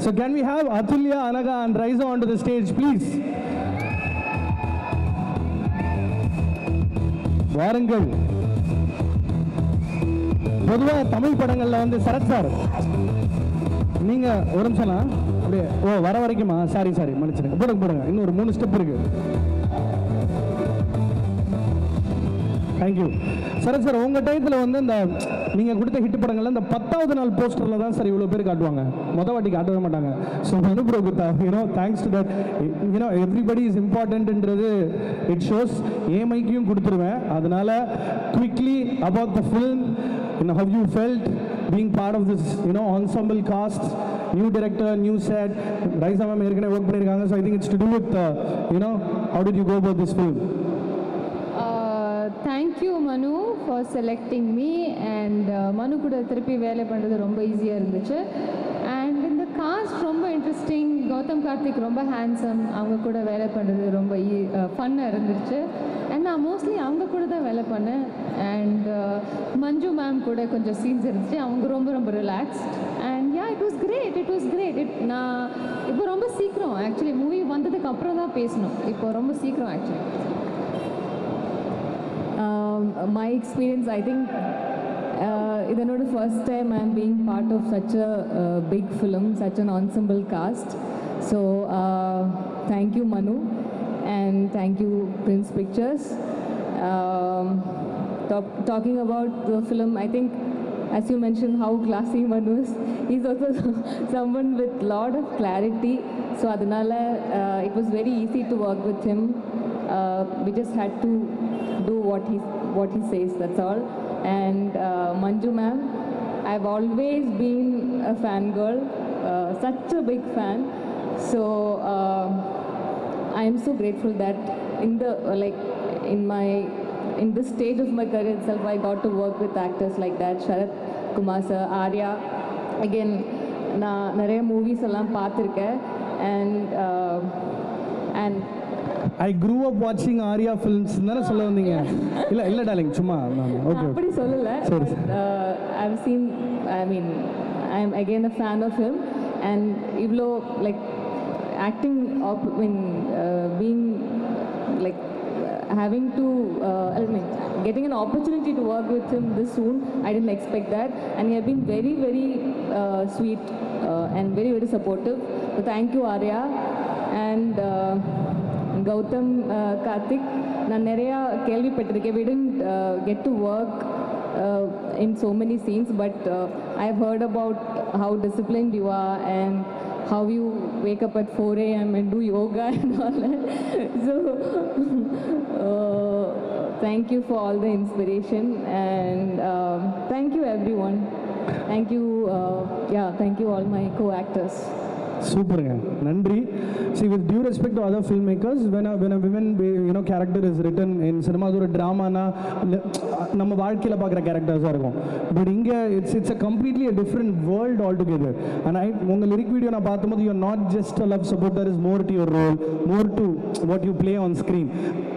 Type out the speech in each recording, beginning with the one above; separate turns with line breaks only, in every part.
So can we have Atulya, Anaga and Raisa onto the stage, please? வாருங்கள். பொதுவாக தமிழ் படங்களில் வந்து சரத் சார் நீங்கள் ஒரு நிமிஷம்லாம் அப்படியே வர வரைக்குமா? சாரி மன்னிச்சிடுங்க, போடுங்க இன்னும் ஒரு 3 ஸ்டெப் இருக்கு. Thank you Sarath sir. உங்கள் டயத்தில் வந்து இந்த நீங்கள் கொடுத்த ஹிட் படங்கள்ல இந்த 10வது நாள் போஸ்டரில் தான் சார் இவ்வளோ பேர் காட்டுவாங்க, மொதல் வாட்டி காட்டவே மாட்டாங்க. ஸோ மனு ப்ரோ கொடுத்தா thanks to that everybody is இம்பார்ட்டன்ட்ன்றது இட் ஷோஸ். ஏமைக்கும் கொடுத்துருவேன். அதனால quickly about the film, how you felt being part of this ensemble cast, new director, new set. Raisa ma'am ஏற்கனவே work பண்ணிருக்காங்க. So I think it's to do with how did you go about this film?
Thank you Manu for selecting me, and Manu கூட திருப்பி வேலை பண்ணுறது ரொம்ப ஈஸியாக இருந்துச்சு. And இந்த காஸ்ட் ரொம்ப இன்ட்ரெஸ்டிங். கௌதம் கார்த்திக் ரொம்ப ஹேண்ட்ஸம், அவங்க கூட வேலை பண்ணுறது ரொம்ப ஃபன்னாக இருந்துச்சு. அண்ட் நான் மோஸ்ட்லி அவங்க கூட தான் வேலை பண்ணேன். அண்ட் மஞ்சு மேம் கூட கொஞ்சம் சீன்ஸ் இருந்துச்சு, அவங்க ரொம்ப relaxed. And it was great. நான் இப்போ ரொம்ப சீக்கிரம் ஆக்சுவலி மூவி வந்ததுக்கு அப்புறம் தான் பேசணும், இப்போ ரொம்ப சீக்கிரம் actually.
My experience, I think it's not the first time I'm being part of such a big film, such an ensemble cast. So thank you Manu, and thank you Prince Pictures. Talking about the film, I think as you mentioned how classy Manu is, he's also someone with lot of clarity. So adanala it was very easy to work with him. We just had to do what he says, that's all. And Manju ma'am, I've always been a fangirl, such a big fan. So I am so grateful that in this stage of my career itself, I got to work with actors like that. Sharath Kumar sir, Arya. Again, na nare movies ellam paathirken, and
I grew up watching Arya films. தான சொல்ல வந்தீங்க? இல்ல darling, சும்மா okay
அப்படி சொல்லல. I've seen, I mean, I'm again a fan of him, and ivlo like acting being like having to getting an opportunity to work with him this soon, I didn't expect that. And he has been very sweet and very supportive. So thank you Arya. And Gautam Karthik, நான் நிறையா கேள்விப்பட்டிருக்கேன். We didn't get to work in so many scenes, but I've heard about how disciplined you are and how you wake up at 4 a.m. and do yoga and all that. So thank you for all the inspiration, and thank you everyone. Thank you, thank you all my co-actors.
சூப்பருங்க, நன்றி. See, with due respect to other filmmakers, when a women character is written in cinema, அது ஒரு ட்ராமானா நம்ம வாழ்க்கையில் பார்க்குற கேரக்டர்ஸாக இருக்கும். But இங்கே it's a completely a different world altogether. And உங்கள் லிரிக் வீடியோ நான் பார்க்கும்போது you are not just a love support, there is more to your role, more to what you play on screen.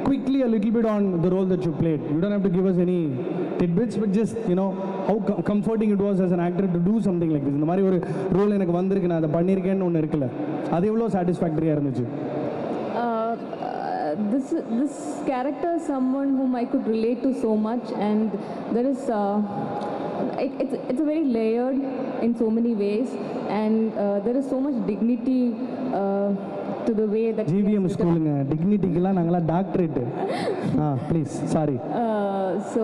Quickly a little bit on the role that you played. You don't have to give us any tidbits, but just how comforting it was as an actor to do something like this. இந்த மாதிரி ஒரு role எனக்கு வந்திருக்கு, நான் அதை பண்ணியிருக்கேன்னு ஒன்று இருக்குல்ல, அது எவ்வளோ சாட்டிஸ்ஃபேக்டரியாக இருந்துச்சு?
This character is someone whom I could relate to so much, and there is it's a very layered in so many ways, and there is so much dignity to the way that
GVM ஸ்கூலுங்க, டிக்னிட்டிக்கெல்லாம் நாங்களாம் doctorate. Please sorry.
So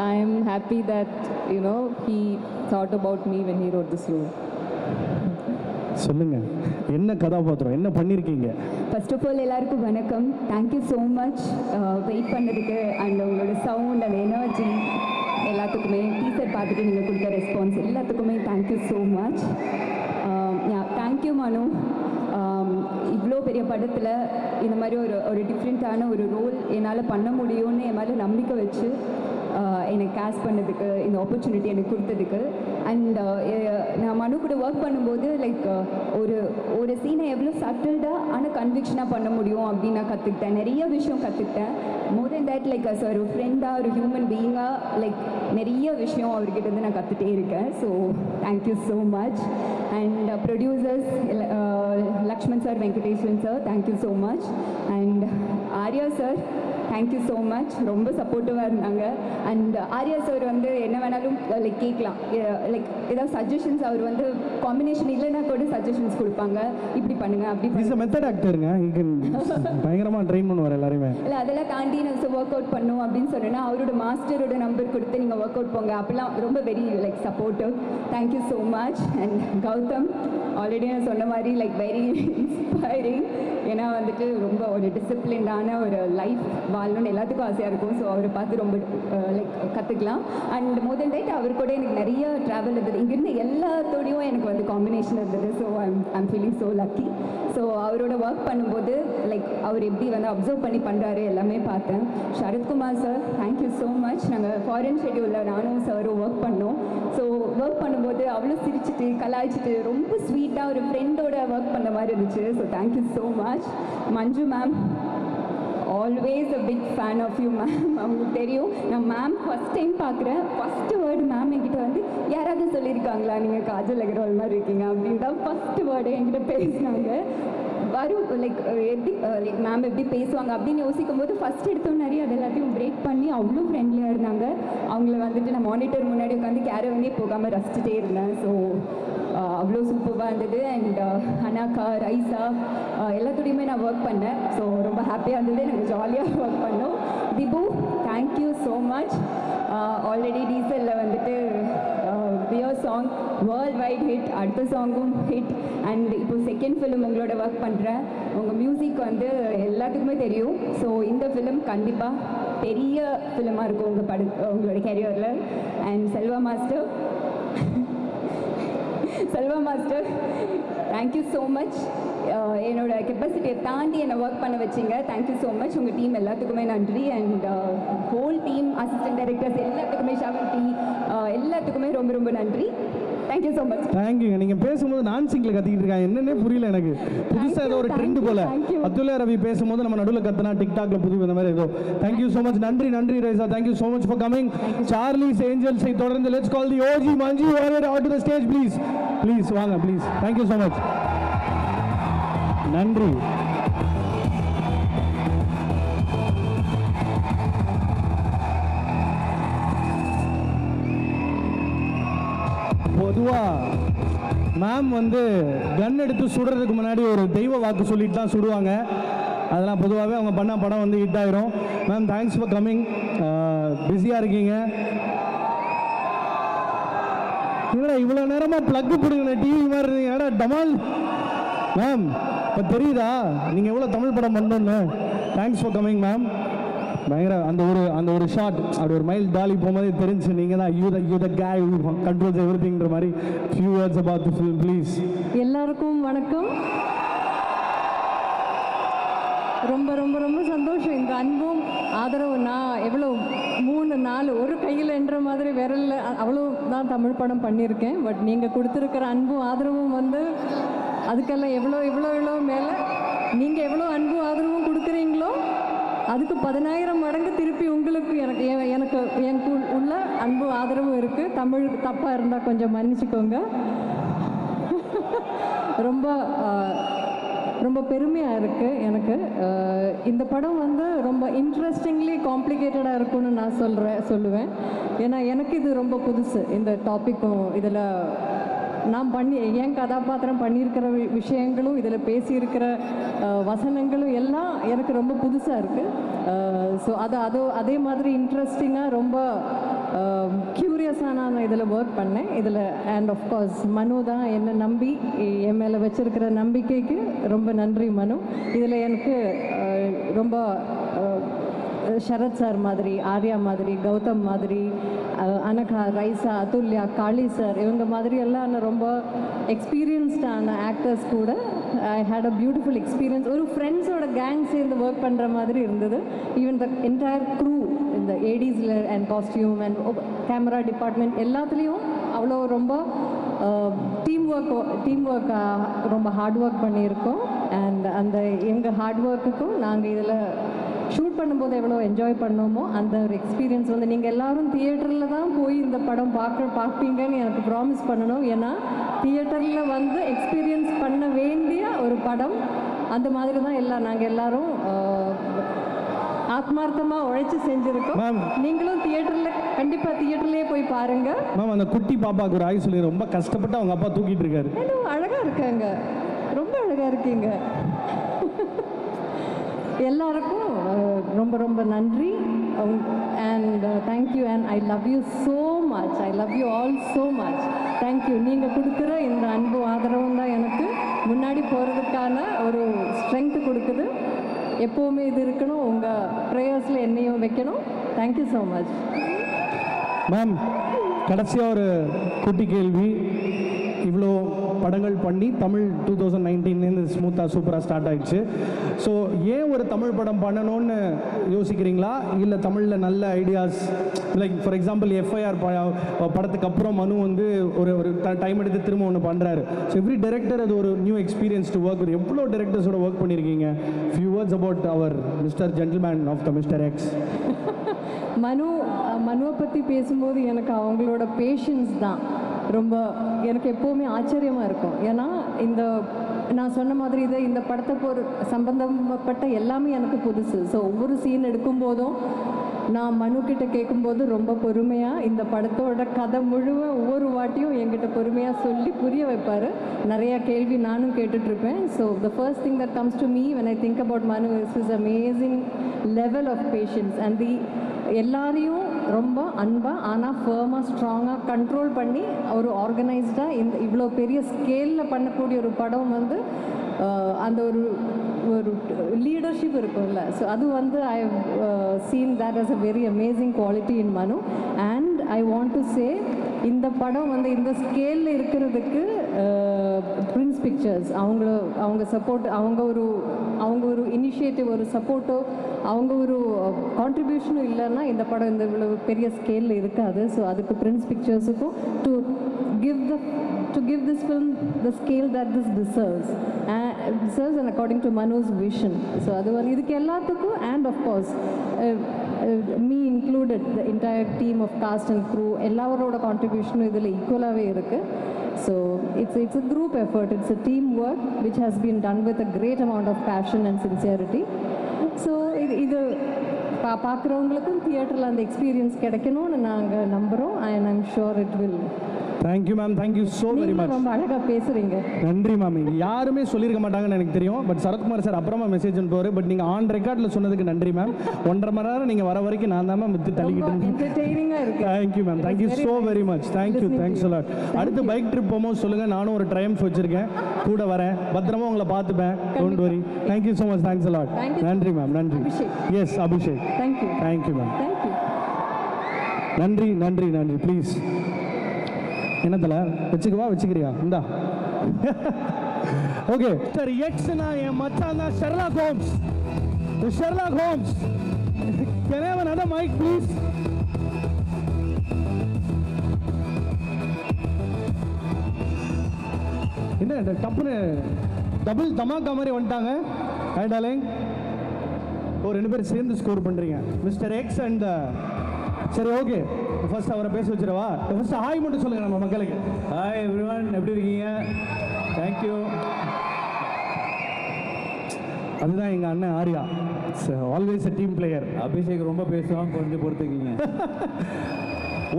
I am happy that he thought about me when he wrote this role.
சொல்லுங்க, என்ன கதாபாத்திரம், என்ன பண்ணியிருக்கீங்க?
First of all எல்லாருக்கும் வணக்கம். Thank you so much wait பண்ணதுக்கு, and உங்களோட சவுண்ட் அண்ட் எனர்ஜி எல்லாத்துக்குமே, டீசர் பார்த்துட்டு நீங்கள் கொடுத்த ரெஸ்பான்ஸ் எல்லாத்துக்குமே தேங்க்யூ ஸோ மச். தேங்க்யூ மனு. இவ்வளோ பெரிய படத்தில் இந்த மாதிரி ஒரு டிஃப்ரெண்ட்டான ஒரு ரோல் என்னால் பண்ண முடியும்னு என் மேலே நம்பிக்கை வச்சு எனக்கு கேஸ்ட் பண்ணதுக்கு, இந்த ஆப்பர்ச்சுனிட்டி எனக்கு கொடுத்ததுக்கு. அண்ட் நான் மனு கூட ஒர்க் பண்ணும்போது ஒரு சீனை எவ்வளோ சட்டில்டாக ஆனால் கன்விக்ஷனாக பண்ண முடியும் அப்படின்னு நான் கற்றுக்கிட்டேன். நிறைய விஷயம் கற்றுக்கிட்டேன். மோர் தென் தேட் ஒரு ஃப்ரெண்டாக, ஒரு ஹியூமன் பீயிங்காக நிறைய விஷயம் அவர்கிட்ட நான் கற்றுட்டே இருக்கேன். So thank you so much. And producers R Venkateswaran sir, thank you so much. And Arya sir, thank you so much. ரொம்ப சப்போர்ட்டிவாக இருந்தாங்க. அண்ட் ஆர்யா சார் வந்து என்ன வேணாலும் லைக் கேட்கலாம், லைக் ஏதாவது சஜஷன்ஸ் அவர் வந்து காம்பினேஷன் இல்லைன்னா கூட சஜஷன்ஸ் கொடுப்பாங்க, இப்படி பண்ணுங்க அப்படி
இஸ் மெத்தட் ஆக்டருங்க, பயங்கரமாக ட்ரெயின் பண்ணுவார் எல்லாருமே.
இல்லை அதெல்லாம் தாண்டி நான் ஒர்க் அவுட் பண்ணும் அப்படின்னு சொன்னேன்னா அவரோட மாஸ்டரோட நம்பர் கொடுத்து நீங்கள் ஒர்க் அவுட் போங்க அப்படிலாம் ரொம்ப very like supportive. Thank you so much. And Gautham already நான் சொன்ன மாதிரி லைக் வெரி இன்ஸ்பைரிங். ஏன்னா வந்துட்டு ரொம்ப ஒரு டிசிப்ளின்டான ஒரு லைஃப் வாழணும்னு எல்லாத்துக்கும் ஆசையாக இருக்கும். ஸோ அவரை பார்த்து ரொம்ப லைக் கற்றுக்கலாம். அண்ட் மோர் தென் ரைட் அவர் கூட எனக்கு நிறைய ட்ராவல் இருந்தது. இங்கேருந்து எல்லாத்தோடையும் எனக்கு வந்து காம்பினேஷன் இருந்தது. So I'm feeling so lucky. So அவரோட ஒர்க் பண்ணும்போது லைக் அவர் எப்படி வந்து அப்சர்வ் பண்ணி பண்ணுறாரு எல்லாமே பார்த்தேன். Sarathkumar sir, thank you so much. நாங்கள் ஃபாரின் ஷெட்யூலில் நானும் சாரும் ஒர்க் பண்ணோம். ஸோ ஒர்க் பண்ணும்போது அவ்வளோ சிரிச்சிட்டு கலாய்ச்சிட்டு ரொம்ப ஸ்வீட்டாக ஒரு ஃப்ரெண்டோட ஒர்க் பண்ண மாதிரி இருந்துச்சு. So thank you so much. Manju ma'am, always a big fan of you ma'am. அவங்களுக்கு தெரியும் நான் மேம் ஃபஸ்ட் டைம் பார்க்குறேன். ஃபஸ்ட்டு வேர்டு மேம் என்கிட்ட வந்து யாராவது சொல்லியிருக்காங்களா நீங்கள் காஜல் அகர்வால் மாதிரி இருக்கீங்க அப்படின்னு தான் ஃபஸ்ட்டு வேர்டு என்கிட்ட பேசினாங்க. வரும் லைக் எப்படி லைக் மேம் எப்படி பேசுவாங்க அப்படின்னு யோசிக்கும் போது ஃபஸ்ட் எடுத்தோம் நிறைய அது எல்லாத்தையும் பிரேக் பண்ணி அவ்வளோ ஃப்ரெண்ட்லியாக இருந்தாங்க. அவங்கள வந்துட்டு நான் மானிட்டர் முன்னாடி உட்காந்து கேரவனே போகாமல் ரசிச்சுட்டே இருந்தேன். ஸோ அவ்வளோ சூப்பராக இருந்தது. அண்ட் அனாக்கா, ரைஸா எல்லாத்தோடையுமே நான் ஒர்க் பண்ணேன். ஸோ ரொம்ப ஹாப்பியாக இருந்தது. எனக்கு ஜாலியாக ஒர்க் பண்ணோம். Dibu, thank you so much. Already டீசலில் வந்துட்டு beer song world wide hit, அடுத்த சாங்கும் ஹிட். அண்ட் இப்போ செகண்ட் ஃபிலிம் உங்களோட ஒர்க் பண்ணுறேன். உங்கள் மியூசிக் வந்து எல்லாத்துக்குமே தெரியும். ஸோ இந்த ஃபிலிம் கண்டிப்பாக பெரிய ஃபிலிமாக இருக்கும் உங்களோட கேரியரில். And Selva master thank you so much. என்னோட கெப்பாசிட்டியை தாண்டி என்னை ஒர்க் பண்ண வச்சிங்க. Thank you so much. உங்கள் டீம் எல்லாத்துக்குமே நன்றி. And whole team, assistant directors எல்லாத்துக்குமே, ஷவந்தி எல்லாத்துக்குமே ரொம்ப ரொம்ப நன்றி. Thank you so much.
தேங்க்யூங்க. நீங்கள் பேசும்போது நான் சிங்கில் கத்திக்கிட்டு இருக்காங்க, என்னன்னே புரியல எனக்கு. புதுசாக ஏதோ ஒரு ட்ரெண்ட் போல. அதுல ரவி பேசும்போது நம்ம நடுவில் கத்தினா டிக்டாக்ல புது இந்த மாதிரி ஏதோ. Thank you so much. நன்றி Raiza. Thank you so much for coming. Charlie's ஏஞ்சல்ஸை தொடர்ந்து let's call the OG Manju Warrier on to the stage please வாங்க ப்ளீஸ். Thank you so much. நன்றி. பொதுவாக மேம் வந்து கன் எடுத்து சுடுறதுக்கு முன்னாடி ஒரு தெய்வ வாக்கு சொல்லிட்டு தான் சுடுவாங்க. அதெல்லாம் பொதுவாகவே அவங்க பண்ண படம் வந்து ஹிட் ஆயிரும். Ma'am thanks for coming. பிஸியாக இருக்கீங்க. இல்லைடா இவ்வளோ நேரமாக ப்ளக்கு பிடுங்கின டிவி மாதிரி இருந்தீங்க. ஏடா டமால் மேம் இப்போ தெரியுதா நீங்கள் எவ்வளோ தமிழ் படம் பண்ணணுன்னு. Thanks for coming ma'am. பயங்கர அந்த ஒரு ஷாட் அப்படி ஒரு மைல் டாலி போகும்போது தெரிஞ்சு நீங்கள் தான் you the guy who controls everythingன்ற மாதிரி. few words about the film please.
எல்லாருக்கும் வணக்கம். ரொம்ப ரொம்ப ரொம்ப சந்தோஷம். இந்த அன்பும் ஆதரவு நான் எவ்வளோ 3-4 ஒரு கையில் என்ற மாதிரி விரலில் அவ்வளோ தான் தமிழ் படம் பண்ணியிருக்கேன். பட் நீங்கள் கொடுத்துருக்கிற அன்பும் ஆதரவும் வந்து அதுக்கெல்லாம் எவ்வளோ மேலே நீங்கள் எவ்வளோ அன்பும் ஆதரவும் கொடுக்குறீங்களோ அதுக்கு 10,000 மடங்கு திருப்பி உங்களுக்கு எனக்கு உள்ள அன்பு ஆதரவும் இருக்குது. தமிழ் தப்பாக இருந்தால் கொஞ்சம் மன்னிச்சுக்கோங்க. ரொம்ப பெருமையாக இருக்குது எனக்கு. இந்த படம் வந்து ரொம்ப இன்ட்ரெஸ்டிங்லி காம்ப்ளிகேட்டடாக இருக்கும்னு நான் சொல்லுவேன். ஏன்னா எனக்கு இது ரொம்ப புதுசு. இந்த டாப்பிக்கும் இதில் நான் என் கதாபாத்திரம் பண்ணியிருக்கிற விஷயங்களும் இதில் பேசியிருக்கிற வசனங்களும் எல்லாம் எனக்கு ரொம்ப புதுசாக இருக்குது. ஸோ அதே மாதிரி இன்ட்ரெஸ்டிங்காக ரொம்ப க்யூரியஸாக நான் இதில் ஒர்க் பண்ணேன். இதில் அண்ட் ஆஃப்கோர்ஸ் மனு தான் என்னை நம்பி என் மேலே வச்சுருக்கிற நம்பிக்கைக்கு ரொம்ப நன்றி மனு. இதில் எனக்கு ரொம்ப சரத் சார் மாதிரி, ஆர்யா மாதிரி, கௌதம் மாதிரி, அனகா, ரைசா, அதுல்யா, காளி சார் இவங்க மாதிரி எல்லாம் ரொம்ப எக்ஸ்பீரியன்ஸ்டான ஆக்டர்ஸ் கூட ஐ ஹேட் அ பியூட்டிஃபுல் எக்ஸ்பீரியன்ஸ். ஒரு ஃப்ரெண்ட்ஸோட கேங் சேர்ந்து ஒர்க் பண்ணுற மாதிரி இருந்தது. ஈவன் த என்டையர் க்ரூ இந்த ஏடிஸில் and costume and camera department எல்லாத்துலேயும் அவ்வளோ ரொம்ப டீம் ஒர்க் ரொம்ப ஹார்ட் ஒர்க் பண்ணியிருக்கோம். அண்ட் அந்த எங்கள் ஹார்ட் ஒர்க்குக்கும் நாங்கள் இதில் ஷூட் பண்ணும்போது எவ்வளோ என்ஜாய் பண்ணோமோ அந்த ஒரு எக்ஸ்பீரியன்ஸ் வந்து நீங்கள் எல்லோரும் தியேட்டரில் தான் போய் இந்த படம் பார்ப்பீங்கன்னு எனக்கு ப்ராமிஸ் பண்ணணும். ஏன்னா தியேட்டரில் வந்து எக்ஸ்பீரியன்ஸ் பண்ண வேண்டிய ஒரு படம் அந்த மாதிரி தான் நாங்கள் எல்லாரும் ஆத்மார்த்தமாக உழைச்சி செஞ்சுருக்கோம். நீங்களும் தியேட்டர்லேயே போய் பாருங்க.
மேம் அந்த குட்டி பாப்பாவுக்கு ஒரு ஆய் சொல்லி ரொம்ப கஷ்டப்பட்டு அவங்க அப்பா தூக்கிட்டு இருக்காரு.
அழகாக இருக்காங்க, ரொம்ப அழகாக இருக்கீங்க. எல்லாருக்கும் ரொம்ப ரொம்ப நன்றி and thank you and I love you so much. I love you all so much. Thank you. நீங்கள் கொடுக்குற இந்த அன்பு ஆதரவும் தான் எனக்கு முன்னாடி போகிறதுக்கான ஒரு ஸ்ட்ரென்த்து கொடுக்குது. எப்போவுமே இது இருக்கணும், உங்கள் ப்ரேயர்ஸில் என்னையும் வைக்கணும். Thank you so much.
மேம் கடைசியாக ஒரு குட்டி கேள்வி. இவ்வளோ படங்கள் பண்ணி தமிழ் 2019 ஸ்மூத்தாக சூப்பராக ஸ்டார்ட் ஆகிடுச்சு. ஸோ ஏன் ஒரு தமிழ் படம் பண்ணணும்னு யோசிக்கிறீங்களா, இல்லை தமிழில் நல்ல ideas like for example FIR படத்துக்கு அப்புறம் மனு வந்து ஒரு டைம் எடுத்து திரும்ப ஒன்று பண்ணுறாரு. ஸோ எவ்ரி டைரக்டர் அது ஒரு நியூ எக்ஸ்பீரியன்ஸ் டு ஒர்க். எவ்வளோ டைரக்டர்ஸோட ஒர்க் பண்ணியிருக்கீங்க. Few words about our mister gentleman of the mister X.
மனுவை பற்றி பேசும்போது எனக்கு அவங்களோட பேஷன்ஸ் தான் ரொம்ப எனக்கு எப்போவுமே ஆச்சரியமாக இருக்கும். ஏன்னா நான் சொன்ன மாதிரி இந்த படத்தை சம்பந்தப்பட்ட எல்லாமே எனக்கு புதுசு. ஸோ ஒவ்வொரு சீன் எடுக்கும்போதும் நான் மனுக்கிட்ட கேட்கும்போது ரொம்ப பொறுமையாக இந்த படத்தோட கதை முழுவதும் ஒவ்வொரு வாட்டியும் என்கிட்ட பொறுமையாக சொல்லி புரிய வைப்பார். நிறையா கேள்வி நானும் கேட்டுட்ருப்பேன். So the first thing that comes to me when I think about Manu is amazing level of patience and எல்லாரையும் ரொம்ப அன்பாக ஆனால் ஃபர்மாக ஸ்ட்ராங்காக கண்ட்ரோல் பண்ணி ஒரு ஆர்கனைஸ்டாக இவ்வளோ பெரிய ஸ்கேலில் பண்ணக்கூடிய ஒரு படம் அந்த ஒரு லீடர்ஷிப் இருக்கும்ல. ஸோ அது I have seen that as a very amazing quality in Manu. And I want to say இந்த படம் இந்த ஸ்கேலில் இருக்கிறதுக்கு பிரின்ஸ் பிக்சர்ஸ் அவங்க சப்போர்ட் அவங்க ஒரு இனிஷியேட்டிவ் ஒரு சப்போர்ட்டோ அவங்க ஒரு கான்ட்ரிபியூஷனும் இல்லைன்னா இந்த படம் இவ்வளோ பெரிய ஸ்கேலில் இருக்காது. ஸோ அதுக்கு பிரின்ஸ் பிக்சர்ஸுக்கும் to give this film the scale that this deserves and according to Manu's vision. So இதுக்கு எல்லாத்துக்கும் and of course me included the entire team of cast and crew எல்லாரோட கான்ட்ரிபியூஷனும் இதில் ஈக்குவலாகவே இருக்குது. So it's a group effort, it's a team work which has been done with a great amount of passion and sincerity. So இது பார்க்குறவங்களுக்கும் தியேட்டரில் அந்த experience கிடைக்கணும்னு நாங்கள் நம்புகிறோம் and I'm sure it will.
Thank you ma'am, thank you so very much.
ரொம்ப அழகாக பேசுகிறீங்க.
நன்றி மேம். யாருமே சொல்லியிருக்க மாட்டாங்கன்னு எனக்கு தெரியும். பட் சரத்குமார் சார் அப்புறமா மெசேஜ் அனுப்புவார். பட் நீங்கள் ஆன் ரெக்கார்டில் சொன்னதுக்கு நன்றி மேம். 1.5 மணி நேரம் நீங்கள் வர வரைக்கும் நான் தான் மேம் வித்து தள்ளிக்கிட்டு
இருந்தேன்.
Thank you ma'am, thank you so very much. Thanks a lot. அடுத்து பைக் ட்ரிப் போகும்போது சொல்லுங்கள், நானும் ஒரு ட்ரையம்ஃப் வச்சுருக்கேன், கூட வரேன், பத்திரமா உங்களை பார்த்துப்பேன். Don't worry. Thank you so much. Thanks a lot. நன்றி மேம். நன்றி. எஸ் அபிஷேக். Thank you ma'am. நன்றி நன்றி நன்றி. ப்ளீஸ் என்னத்தில் வச்சுக்கிறியா இந்தா. Okay sir. எக்ஸ்னா என் மச்சான் தான் Sherlock Holmes. Sherlock Holmes. Can I have another mic please? என்ன டப்புன்னு டபுள் தமாக்கா மாதிரி வந்துட்டாங்க. High darling. ரெண்டு பேரும் சேர்ந்து ஸ்கோர் பண்ணுறீங்க. மிஸ்டர் எக்ஸ் அண்ட் சரி ஓகே. ஃபர்ஸ்ட் அவரை பேச வச்சிடவா? ஃபர்ஸ்ட் ஹாய் மட்டும் சொல்லுங்கள் நம்ம மக்களுக்கு.
ஹாய் எவ்ரிவன், எப்படி இருக்கீங்க? தேங்க்யூ.
அதுதான் எங்கள் அண்ணன் Arya. Always a team player.
Abhishek ரொம்ப பேசுவாங்க, கொஞ்சம் பொறுத்துக்கிங்க.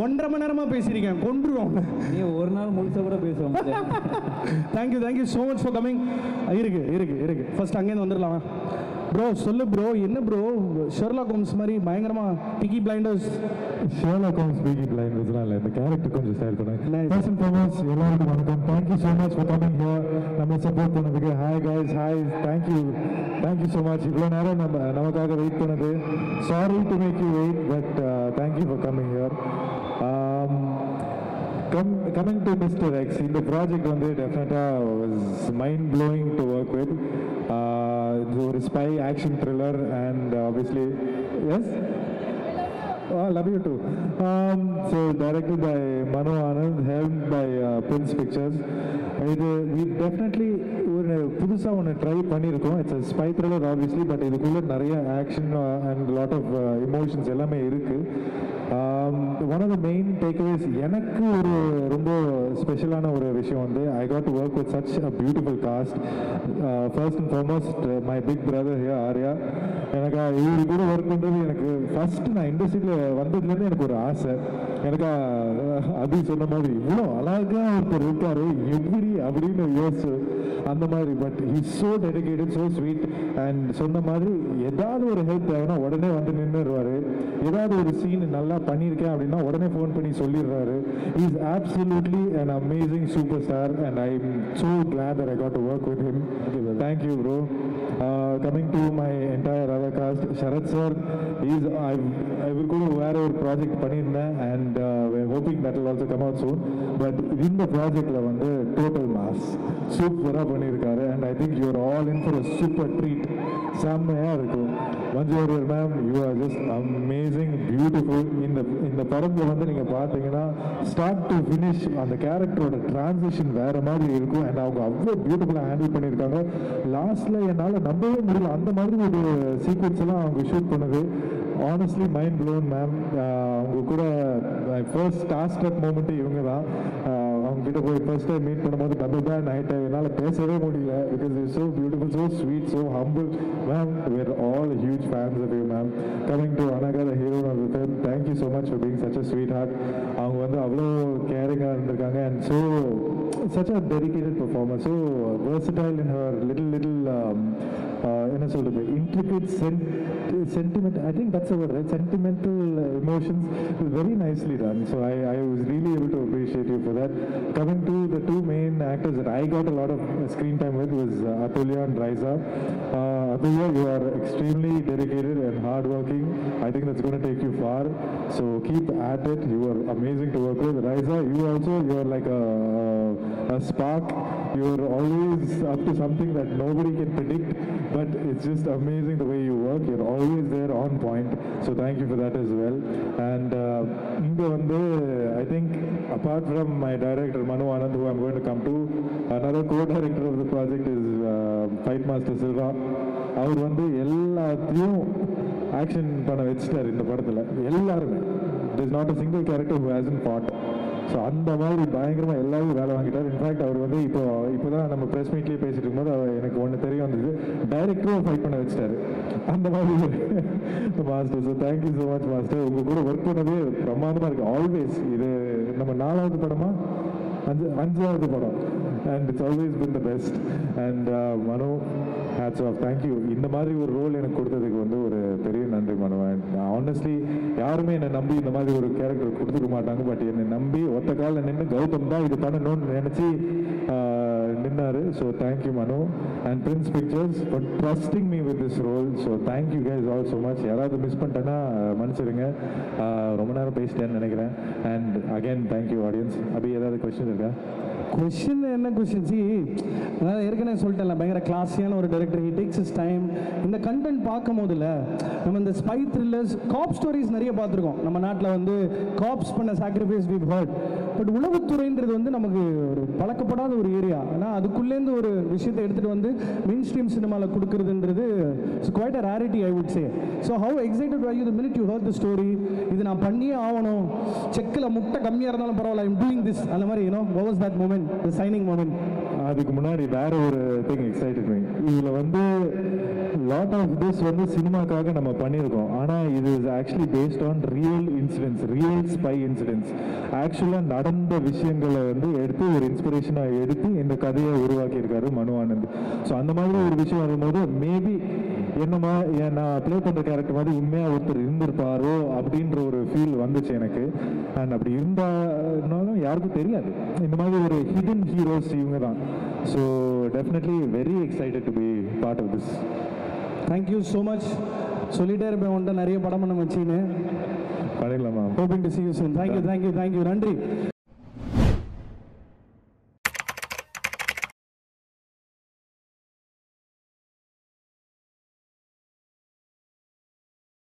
1.5 மணி நேரமாக பேசியிருக்கேன், கொண்டுருவோம்.
நீ ஒரு நாள் முழுசாக கூட பேசுவோம்.
Thank you so much for coming. இருக்கு ஃபர்ஸ்ட் அங்கேருந்து வந்துடலாம். ப்ரோ சொல்லு ப்ரோ, என்ன ப்ரோ ஷெர்லாக் ஹோம்ஸ் மாதிரி பயங்கரமாக Peaky Blinders.
Sherlock Holmes Peaky பிளைண்டர்ஸ்லாம் இல்லை, இந்த கேரக்டர் கொஞ்சம் ஸ்டைல் பண்ணுங்க. ஃபர்ஸ்ட் அண்ட் ஃபார்மோஸ்ட் எல்லாருக்கும் வணக்கம். Thank you so much for coming here. நம்ம சப்போர்ட் பண்ணதுக்கு. Hi guys, hi. Thank you so much. இவ்வளோ நேரம் நமக்காக வெயிட் பண்ணது. Sorry to make you wait, but thank you for coming here. Coming to Mr. X, இந்த project டெஃபினட்டாக was mind blowing to work with. இது ஒரு spy action thriller and obviously yes Oh, I love you too. So directed by Manu Anand, helmed by Prince Pictures. We definitely ஒரு புதுசாக ஒன்று try பண்ணியிருக்கோம். It's a spy thriller obviously, but இதுக்குள்ளே நிறைய action and lot of emotions எல்லாமே இருக்குது. One of the main takeaways எனக்கு ஒரு ரொம்ப ஸ்பெஷலான ஒரு விஷயம் வந்து I got to work with such a beautiful cast. First and foremost my big brother here Arya. எனக்கு இவரு கூட ஒர்க் பண்ணுறது எனக்கு ஃபஸ்ட்டு நான் இண்டஸ்ட்ரியில் வந்ததுலேருந்து எனக்கு ஒரு ஆசை. எனக்கு அது சொன்ன மாதிரி இவ்வளோ அழகாக ஒருத்தர் இருக்காரு எப்படி அப்படின்னு யோசிச்சு அந்த மாதிரி. But he's so dedicated, so sweet. And சொன்ன மாதிரி ஏதாவது ஒரு ஹெல்ப் தேவைன்னா உடனே வந்து நின்றுடுவார். ஏதாவது ஒரு சீன் நல்லா பண்ணியிருக்கேன் அப்படின்னா உடனே ஃபோன் பண்ணி சொல்லிடுறாரு. Is absolutely an amazing superstar and I'm so glad that I got to work with him. Thank you bro. Coming to my entire other cast, Sharath sir, I will go to வேற ஒரு project பண்ணியிருந்தேன் and we're hoping that will also come out soon. But இந்த ப்ராஜெக்டில் வந்து total mass சூப்பராக பண்ணியிருக்காரு and I think you're all in for a super treat. செம்மையாக இருக்கும். Manju Warrier ma'am, you are just amazing, beautiful. இந்த படத்தில் வந்து நீங்கள் பார்த்தீங்கன்னா ஸ்டார்ட் டு ஃபினிஷ் அந்த கேரக்டரோட டிரான்சிஷன் வேறு மாதிரி இருக்கும். அண்ட் அவங்க அவ்வளோ பியூட்டிஃபுல்லாக ஹேண்டில் பண்ணியிருக்காங்க. லாஸ்ட்டில் என்னால் நம்பவே முடியல அந்த மாதிரி ஒரு சீக்வன்ஸ் எல்லாம் அவங்க ஷூட் பண்ணது. Honestly mind blown ma'am. அவங்க கூட ஃபர்ஸ்ட் டாஸ்க் அப் மூமெண்ட்டு இவங்க தான். அவங்க கிட்ட போய் ஃபர்ஸ்ட் டைம் மீட் பண்ணும்போது டபுள் பேண்ட் நைட் என்னால் பேசவே முடியல. Because it's so beautiful, so sweet, so humble. Ma'am, we're all huge fans of you ma'am. Coming to Anaga, the hero of the film, thank you so much for being such a sweetheart. அவங்க வந்து அவ்வளோ கேரிங்காக இருந்திருக்காங்க and so such a dedicated performer, so versatile in her little என்ன சொல்றது, intricate sentiment, I think that's the word, right? Sentimental emotions is very nicely done. So I was really able to appreciate you for that. Coming to the two main actors that I got a lot of screen time with was Atulya and Raisa. Atulya, you are extremely dedicated and hardworking. I think that's going to take you far. So keep at it. You are amazing to work with. Raisa, you are like a spark. You are always up to something that nobody can predict. But it's just amazing the way you work. You're always there on point. So thank you for that as well. And I think apart from my director Manu Anand, who I'm going to come to, another co-director of the project is Fight Master Silva. அவர் வந்து எல்லாத்தையும் action பண்ண வச்சுட்டார் இந்த படத்தில். எல்லாருமே, there is not a single character who hasn't fought. So அந்த மாதிரி பயங்கரமாக எல்லாரும் வேலை வாங்கிட்டார். இன்ஃபேக்ட் அவர் வந்து இப்போ தான் நம்ம ப்ரெஸ் மீட்லேயே பேசிட்டு இருக்கும்போது எனக்கு ஒன்று தெரிய வந்தது, டைரக்டரும் ஃபைட் பண்ண வச்சுட்டாரு. அந்த மாதிரி master. So thank you so much master. உங்கள் கூட ஒர்க் பண்ணதே பிரமாதமாக இருக்குது. ஆல்வேஸ் இது நம்ம 4வது படமா 5வது படம் and it's always been the best. And Manu, hats off, thank you. இந்த மாதிரி ஒரு ரோல் எனக்கு கொடுத்ததுக்கு வந்து ஒரு பெரிய நன்றி மனு. ஆனஸ்ட்லி யாருமே என்னை நம்பி இந்த மாதிரி ஒரு கேரக்டர் கொடுத்துக்க மாட்டாங்க. பட் என்னை நம்பி ஒத்த காலில் நின்று கௌதம் தான் இது பண்ணணும்னு நினச்சி நின்னாரு. So thank you Manu. And Prince Pictures for trusting me with this role. So thank you guys all so much. யாராவது மிஸ் பண்ணிட்டேன்னா மன்னிச்சிடுங்க, ரொம்ப நேரம் பேசிட்டேன்னு நினைக்கிறேன். And again thank you audience. அப்படி ஏதாவது கொஸ்டின் இருக்கா?
கொஷின் என்ன கொஷின்? அதாவது ஏற்கனவே சொல்லிட்டேன்ல, பயங்கர கிளாஸியான ஒரு director. He takes is time. இந்த கண்டென்ட் பார்க்கும் போதுல நம்ம இந்த ஸ்பை த்ரில்லர்ஸ், காப் ஸ்டோரிஸ் நிறைய பார்த்துருக்கோம் நம்ம நாட்டில். வந்து காப்ஸ் பண்ண சாக்ரிஃபைஸ் வீவ் ஹர்ட். பட் உளவுத்துறைன்றது வந்து நமக்கு ஒரு பழக்கப்படாத ஒரு ஏரியா. ஆனால் அதுக்குள்ளேருந்து ஒரு விஷயத்தை எடுத்துகிட்டு வந்து மெயின் ஸ்ட்ரீம் சினிமாவில் கொடுக்குறதுன்றது it's quite a rarity, I would say. So how excited are you the minute you heard the story? இது நான் பண்ணியே ஆகணும், செக்கில் முட்டை கம்மியாக இருந்தாலும் பரவாயில்ல, ஐ எம் டூயிங் திஸ், அந்த மாதிரி what was that moment, the signing moment?
அதுக்கு முன்னாடி வேற ஒரு திங் எக்ஸைட்டட் மீ. இதில் வந்து லாட் ஆஃப் திஸ் வந்து சினிமாக்காக நம்ம பண்ணியிருக்கோம். ஆனால் இது is actually based on real incidents, real spy incidents. ஆக்சுவலாக நடந்த விஷயங்களை வந்து எடுத்து ஒரு இன்ஸ்பிரேஷனாக எடுத்து இந்த கதையை உருவாக்கியிருக்காரு மனு ஆனந்த். ஸோ அந்த மாதிரி ஒரு விஷயம் வரும்போது மேபி என்னமா நான் ப்ளே பண்ணுற கேரக்டர் மாதிரி உண்மையாக ஒருத்தர் இருந்திருப்பாரோ அப்படின்ற ஒரு ஃபீல் வந்துச்சு எனக்கு. அண்ட் அப்படி இருந்தாலும் யாருக்கும் தெரியாது. இந்த மாதிரி ஒரு ஹிடன் ஹீரோஸ் இவங்க தான். So definitely very excited to be part of this.
Thank you so much. சொல்லிட்டே இருப்பேன் உன்ட்ட நிறைய படம் பண்ண வச்சின்னு.
பண்ணிடலாமா?
Hoping to see you soon. Thank you. நன்றி.